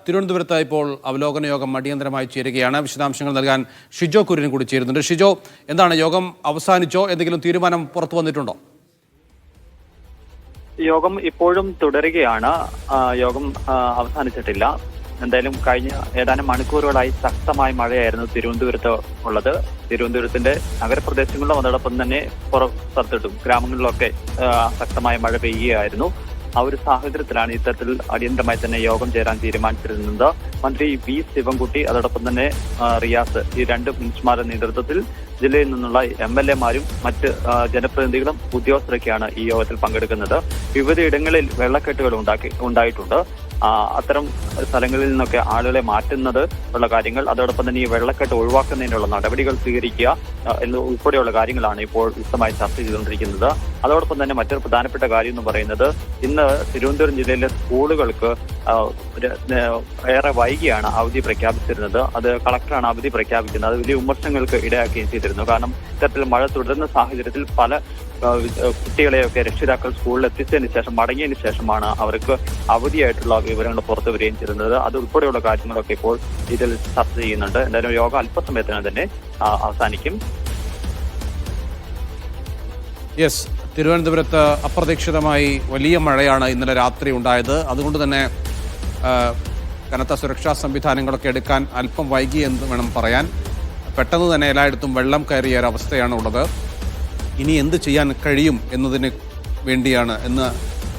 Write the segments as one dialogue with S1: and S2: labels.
S1: തിരുവനന്തപുരത്ത് ഇപ്പോൾ അവലോകന യോഗം അടിയന്തരമായി ചേരുകയാണ്. വിശദാംശങ്ങൾ നൽകാൻ ഷിജോ കുര്യൻ കൂടി ചേരുന്നുണ്ട്. ഷിജോ, എന്താണ് യോഗം അവസാനിച്ചോ? എന്തെങ്കിലും തീരുമാനം പുറത്തു വന്നിട്ടുണ്ടോ?
S2: യോഗം ഇപ്പോഴും തുടരുകയാണ്. യോഗം അവസാനിച്ചിട്ടില്ല. എന്തായാലും കഴിഞ്ഞ ഏതാനും മണിക്കൂറുകളായി ശക്തമായ മഴയായിരുന്നു തിരുവനന്തപുരത്ത് ഉള്ളത്. തിരുവനന്തപുരത്തിന്റെ നഗരപ്രദേശങ്ങളിലും അതോടൊപ്പം തന്നെ പുറത്തിട്ടും ഗ്രാമങ്ങളിലൊക്കെ ശക്തമായ മഴ പെയ്യുകയായിരുന്നു. ആ ഒരു സാഹചര്യത്തിലാണ് ഇത്തരത്തിൽ അടിയന്തരമായി തന്നെ യോഗം ചേരാൻ തീരുമാനിച്ചിരുന്നത്. മന്ത്രി വി ശിവൻകുട്ടി അതോടൊപ്പം തന്നെ റിയാസ്, ഈ രണ്ട് മിനിസ്റ്റർമാരുടെ നേതൃത്വത്തിൽ ജില്ലയിൽ നിന്നുള്ള MLA-മാരും മറ്റ് ജനപ്രതിനിധികളും ഉദ്യോഗസ്ഥരൊക്കെയാണ് ഈ യോഗത്തിൽ പങ്കെടുക്കുന്നത്. വിവിധയിടങ്ങളിൽ വെള്ളക്കെട്ടുകൾ ഉണ്ടായിട്ടുണ്ട്. അത്തരം സ്ഥലങ്ങളിൽ നിന്നൊക്കെ ആളുകളെ മാറ്റുന്നത് ഉള്ള കാര്യങ്ങൾ, അതോടൊപ്പം തന്നെ ഈ വെള്ളക്കെട്ട് ഒഴിവാക്കുന്നതിനുള്ള നടപടികൾ സ്വീകരിക്കുക ഉൾപ്പെടെയുള്ള കാര്യങ്ങളാണ് ഇപ്പോൾ വിശദമായി ചർച്ച ചെയ്തുകൊണ്ടിരിക്കുന്നത്. അതോടൊപ്പം തന്നെ മറ്റൊരു പ്രധാനപ്പെട്ട കാര്യം എന്ന് പറയുന്നത്, ഇന്ന് തിരുവനന്തപുരം ജില്ലയിലെ സ്കൂളുകൾക്ക് ഏറെ വൈകിയാണ് അവധി പ്രഖ്യാപിച്ചിരുന്നത്. അത് കളക്ടറാണ് അവധി പ്രഖ്യാപിക്കുന്നത്. അത് വലിയ വിമർശനങ്ങൾക്ക് ഇടയാക്കുകയും ചെയ്തിരുന്നു. കാരണം ഇത്തരത്തിൽ മഴ തുടരുന്ന സാഹചര്യത്തിൽ പല കുട്ടികളെയൊക്കെ രക്ഷിതാക്കൾ സ്കൂളിൽ എത്തിച്ചതിന് ശേഷം മടങ്ങിയതിന് ശേഷമാണ് അവർക്ക് അവധിയായിട്ടുള്ള വിവരങ്ങൾ പുറത്തു വരികയും ചെയ്യുന്നത്. അത് ഉൾപ്പെടെയുള്ള കാര്യങ്ങളൊക്കെ ഇപ്പോൾ ഇതിൽ ചർച്ച ചെയ്യുന്നുണ്ട്. എന്തായാലും യോഗം അല്പസമയത്തിന് തന്നെ അവസാനിക്കും.
S1: യെസ്, തിരുവനന്തപുരത്ത് അപ്രതീക്ഷിതമായി വലിയ മഴയാണ് ഇന്നലെ രാത്രി ഉണ്ടായത്. അതുകൊണ്ട് തന്നെ കനത്ത സുരക്ഷാ സംവിധാനങ്ങളൊക്കെ എടുക്കാൻ അല്പം വൈകി എന്ന് വേണം പറയാൻ. പെട്ടെന്ന് തന്നെ എല്ലായിടത്തും വെള്ളം കയറിയ ഒരവസ്ഥയാണ് ഉള്ളത്. ഇനി എന്ത് ചെയ്യാൻ കഴിയും എന്ന്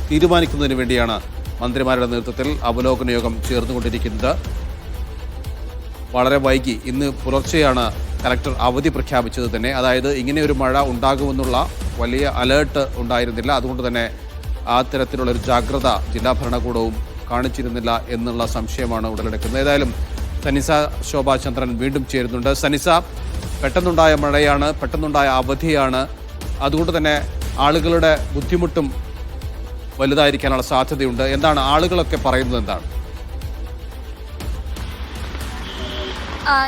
S1: തീരുമാനിക്കുന്നതിന് വേണ്ടിയാണ് മന്ത്രിമാരുടെ നേതൃത്വത്തിൽ അവലോകന യോഗം ചേർന്നുകൊണ്ടിരിക്കുന്നത്. വളരെ വൈകി ഇന്ന് പുലർച്ചെയാണ് കലക്ടർ അവധി പ്രഖ്യാപിച്ചത് തന്നെ. അതായത് ഇങ്ങനെ ഒരു മഴ ഉണ്ടാകുമെന്നുള്ള വലിയ അലേർട്ട് ഉണ്ടായിരുന്നില്ല. അതുകൊണ്ട് തന്നെ ആ തരത്തിലുള്ളൊരു ജാഗ്രത ജില്ലാ ഭരണകൂടവും കാണിച്ചിരുന്നില്ല എന്നുള്ള സംശയമാണ് ഉടലെടുക്കുന്നത്. ഏതായാലും സനിസ ശോഭാചന്ദ്രൻ വീണ്ടും ചേരുന്നുണ്ട്. സനിസ, പെട്ടെന്നുണ്ടായ മഴയാണ്, പെട്ടെന്നുണ്ടായ അവധിയാണ്. അതുകൊണ്ട് തന്നെ ആളുകളുടെ ബുദ്ധിമുട്ടും വലുതായിരിക്കാനുള്ള സാധ്യതയുണ്ട്. എന്താണ് ആളുകളൊക്കെ പറയുന്നത്? എന്താണ്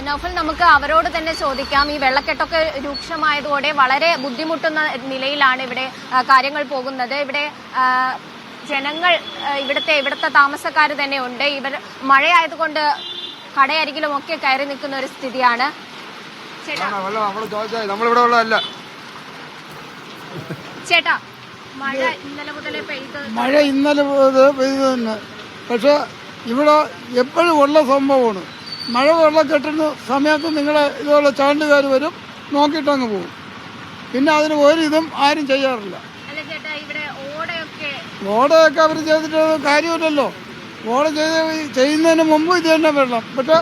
S3: നൗഫൽ, നമുക്ക് അവരോട് തന്നെ ചോദിക്കാം. ഈ വെള്ളക്കെട്ടൊക്കെ രൂക്ഷമായതോടെ വളരെ ബുദ്ധിമുട്ടുന്ന നിലയിലാണ് ഇവിടെ കാര്യങ്ങൾ പോകുന്നത്. ഇവിടെ ജനങ്ങൾ ഇവിടുത്തെ താമസക്കാർ തന്നെ ഉണ്ട്. ഇവർ മഴയായതുകൊണ്ട് കടയരികിലും ഒക്കെ കയറി നിൽക്കുന്ന ഒരു സ്ഥിതിയാണ്. ചേട്ടാ, മഴ ഇന്നലെ
S4: പെയ്ത് തന്നെ. പക്ഷെ ഇവിടെ എപ്പോഴും ഉള്ള സംഭവമാണ്. മഴ വെള്ളക്കെട്ടുന്ന സമയത്ത് നിങ്ങളെ ഇതുപോലെ ചാണ്ടുകാർ വരും, നോക്കിയിട്ടങ്ങ് പോകും. പിന്നെ അതിന് ഒരിതും ആരും ചെയ്യാറില്ല. ഓടയൊക്കെ അവർ ചെയ്തിട്ട് കാര്യമില്ലല്ലോ. ഓട ചെയ്യുന്നതിന് മുമ്പ് ഇത് തന്നെ വെള്ളം. പക്ഷെ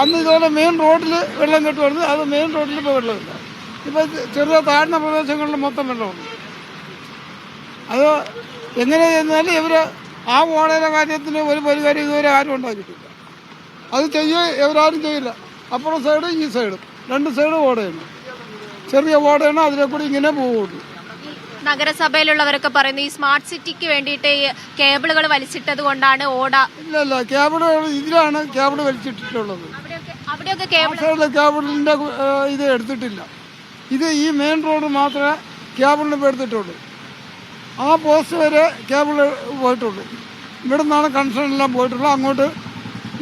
S4: അന്ന് ഇതുപോലെ മെയിൻ റോഡിൽ വെള്ളം കെട്ടുമായിരുന്നു. അത് മെയിൻ റോഡിൽ ഇപ്പോൾ വെള്ളമില്ല. ഇപ്പോൾ ചെറിയ താഴ്ന്ന പ്രദേശങ്ങളിൽ മൊത്തം വെള്ളമുണ്ട്. അത് എങ്ങനെ ചെയ്യുന്നാലും ഇവർ ആ ഓടയുടെ കാര്യത്തിന് ഒരു പരിഹാരം ഇതുവരെ ആരും ഉണ്ടാക്കിയിട്ടില്ല. അത് ഇവരാരും ചെയ്യില്ല. അപ്പുറം സൈഡും ഈ സൈഡും രണ്ട് സൈഡും ഓടയാണ്. ചെറിയ ഓടയാണ്, അതിലെ കൂടി ഇങ്ങനെ പോവുള്ളൂ.
S3: നഗരസഭയിലുള്ളവരൊക്കെ പറയുന്നു ഈ സ്മാർട്ട് സിറ്റിക്ക് വേണ്ടിയിട്ട് കേബിളുകൾ വലിച്ചിട്ടത് കൊണ്ടാണ് ഓട.
S4: ഇല്ല, കേബിളുകൾ ഇതിലാണ് കേബിൾ വലിച്ചിട്ടിട്ടുള്ളത്. കേബിളിന്റെ ഇത് എടുത്തിട്ടില്ല. ഇത് ഈ മെയിൻ റോഡ് മാത്രമേ കേബിളിന് ഇപ്പോൾ എടുത്തിട്ടുള്ളൂ. ആ പോസ്റ്റ് വരെ കേബിൾ പോയിട്ടുള്ളൂ. ഇവിടെ നിന്നാണ് കണക്ഷൻ എല്ലാം പോയിട്ടുള്ളൂ. അങ്ങോട്ട്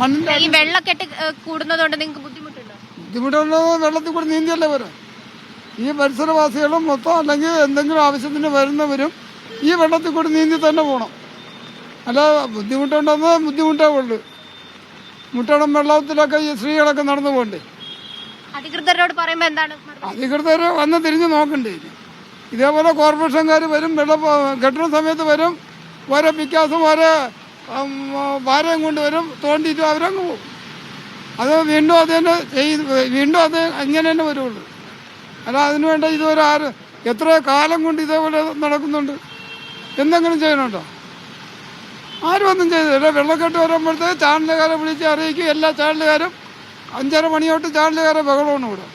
S4: മണ്ണിന്റെ
S3: ഈ വെള്ളക്കെട്ട് കൂടുന്നതുകൊണ്ട് നിങ്ങൾക്ക് ബുദ്ധിമുട്ടുണ്ടോ?
S4: ബുദ്ധിമുട്ടുള്ളത് വെള്ളത്തിൽ കൂടി നീന്തിയല്ലേ വരാം. ഈ പരിസരവാസികളും മൊത്തം അല്ലെങ്കിൽ എന്തെങ്കിലും ആവശ്യത്തിന് വരുന്നവരും ഈ വെള്ളത്തിൽ കൂടി നീന്തി തന്നെ പോകണം. അല്ല ബുദ്ധിമുട്ടുണ്ടെന്ന് ബുദ്ധിമുട്ടേ ഉള്ളൂ. മുട്ടടം വെള്ളത്തിലൊക്കെ ഈ സ്ത്രീകളൊക്കെ നടന്നു പോകണ്ടേ.
S3: അധികൃതരോട് പറയുമ്പോൾ എന്താണ്?
S4: അധികൃതർ വന്ന് തിരിഞ്ഞ് നോക്കണ്ടേ. ഇതേപോലെ കോർപ്പറേഷൻകാർ വരും, വെള്ളം കെട്ടുന്ന സമയത്ത് വരും, ഓരോ പിക്കാസും ഓരോ ഭാരം കൊണ്ടുവരും, തോണ്ടിയിട്ട് അവരങ്ങ് പോകും. അത് വീണ്ടും അത് തന്നെ വീണ്ടും അത് അങ്ങനെ തന്നെ വരുള്ളൂ. അല്ല അതിനു വേണ്ട ഇതുവരെ എത്ര കാലം കൊണ്ട് ഇതേപോലെ നടക്കുന്നുണ്ട്. എന്തെങ്കിലും ചെയ്യണുണ്ടോ? ആരും ഒന്നും ചെയ്തില്ല. വെള്ളക്കെട്ട് വരുമ്പോഴത്തേക്ക് ചാനലുകാരെ വിളിച്ച് അറിയിക്കും. എല്ലാ ചാനലുകാരും 5:30 മണി തൊട്ട് ചാനലുകാരെ ബഹളമാണ് ഇവിടെ.